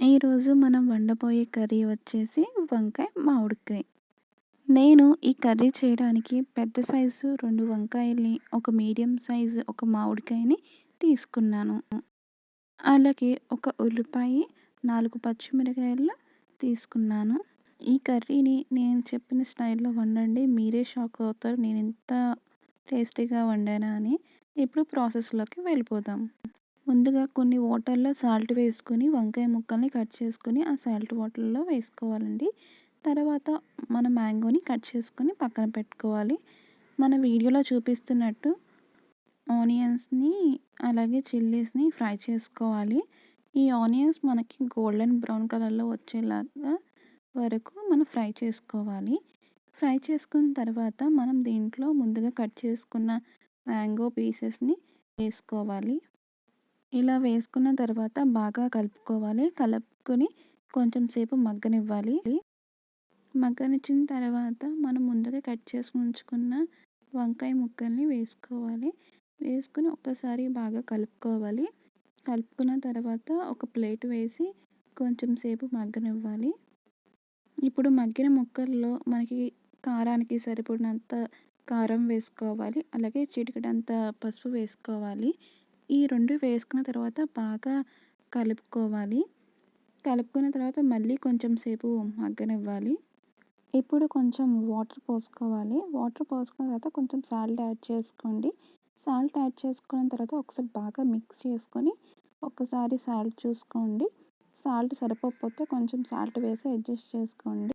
ఈరోజు మనం వండబోయే కర్రీ వచ్చేసి వంకాయ మామిడికాయ. నేను ఈ కర్రీ చేయడానికి పెద్ద సైజు 2 వంకాయల్ని, ఒక మీడియం సైజు ఒక మామిడికాయని తీసుకున్నాను. అలాగే ఒక ఉల్లిపాయ, 4 పచ్చిమిరపకాయలు తీసుకున్నాను. ఈ కర్రీని నేను చెప్పిన స్టైల్‌లో వండండి. మీరే షాక్ అవుతారు. నేనింత టేస్టీగా వండానా అని. ఇప్పుడు ప్రాసెస్‌లోకి వెళ్ళిపోదాం. ముందుగా కొన్ని వాటర్‌లో సాల్ట్ వేసుకొని వంకాయ ముక్కల్ని కట్ చేసుకొని ఆ సాల్ట్ వాటర్‌లో వేసుకోవాలండి. తర్వాత మన మ్యాంగోని కట్ చేసుకొని పక్కన పెట్టుకోవాలి. మన వీడియోలో చూపిస్తున్నట్టు ఆనియన్స్‌ని అలాగే చిల్లీస్‌ని ఫ్రై చేసుకోవాలి. ఈ ఆనియన్స్ మనకి గోల్డెన్ బ్రౌన్ కలర్‌లో వచ్చేలాగా వరకు మనం ఫ్రై చేసుకోవాలి. ఫ్రై చేసుకున్న తర్వాత మనం దీంట్లో ముందుగా కట్ చేసుకున్న మ్యాంగో పీసెస్‌ని వేసుకోవాలి. ఇలా వేసుకున్న తర్వాత బాగా కలుపుకోవాలి. కలుపుకొని కొంచెం సేపు మగ్గనివ్వాలి. మగ్గనిచ్చిన తర్వాత మనం ముందుగా కట్ చేసి ఉంచుకున్న వంకాయ ముక్కల్ని వేసుకోవాలి. వేసుకొని ఒక్కసారి బాగా కలుపుకోవాలి. కలుపుకున్న తర్వాత ఒక ప్లేట్ వేసి కొంచెం సేపు మగ్గనివ్వాలి. ఇప్పుడు మగ్గిన ముక్కల్లో మనకి కారానికి సరిపడినంత కారం వేసుకోవాలి. అలాగే చిటికెడంత పసుపు వేసుకోవాలి. ఈ 2 వేసుకున్న తర్వాత బాగా కలుపుకోవాలి. కలుపుకున్న తర్వాత మళ్ళీ కొంచెం సేపు మగ్గనివ్వాలి. ఇప్పుడు కొంచెం వాటర్ పోసుకోవాలి. వాటర్ పోసుకున్న తర్వాత కొంచెం సాల్ట్ యాడ్ చేసుకోండి. సాల్ట్ యాడ్ చేసుకున్న తర్వాత ఒకసారి బాగా మిక్స్ చేసుకొని ఒక్కసారి సాల్ట్ చూసుకోండి. సాల్ట్ సరిపోకపోతే కొంచెం సాల్ట్ వేసి అడ్జస్ట్ చేసుకోండి.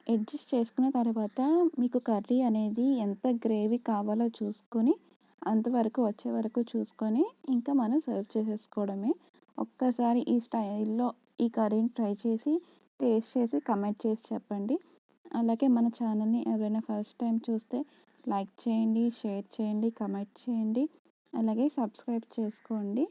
అడ్జస్ట్ చేసుకున్న తర్వాత మీకు కర్రీ అనేది ఎంత గ్రేవీ కావాలో చూసుకొని అంతవరకు వచ్చే వరకు చూసుకొని ఇంకా మనం సర్వ్ చేసేసుకోవడమే. ఒక్కసారి ఈ స్టైల్‌లో ఈ కర్రీని ట్రై చేసి టేస్ట్ చేసి కమెంట్ చేసి చెప్పండి. అలాగే మన ఛానల్‌ని ఎవరైనా ఫస్ట్ టైం చూస్తే లైక్ చేయండి, షేర్ చేయండి, కమెంట్ చేయండి. అలాగే సబ్స్క్రైబ్ చేసుకోండి.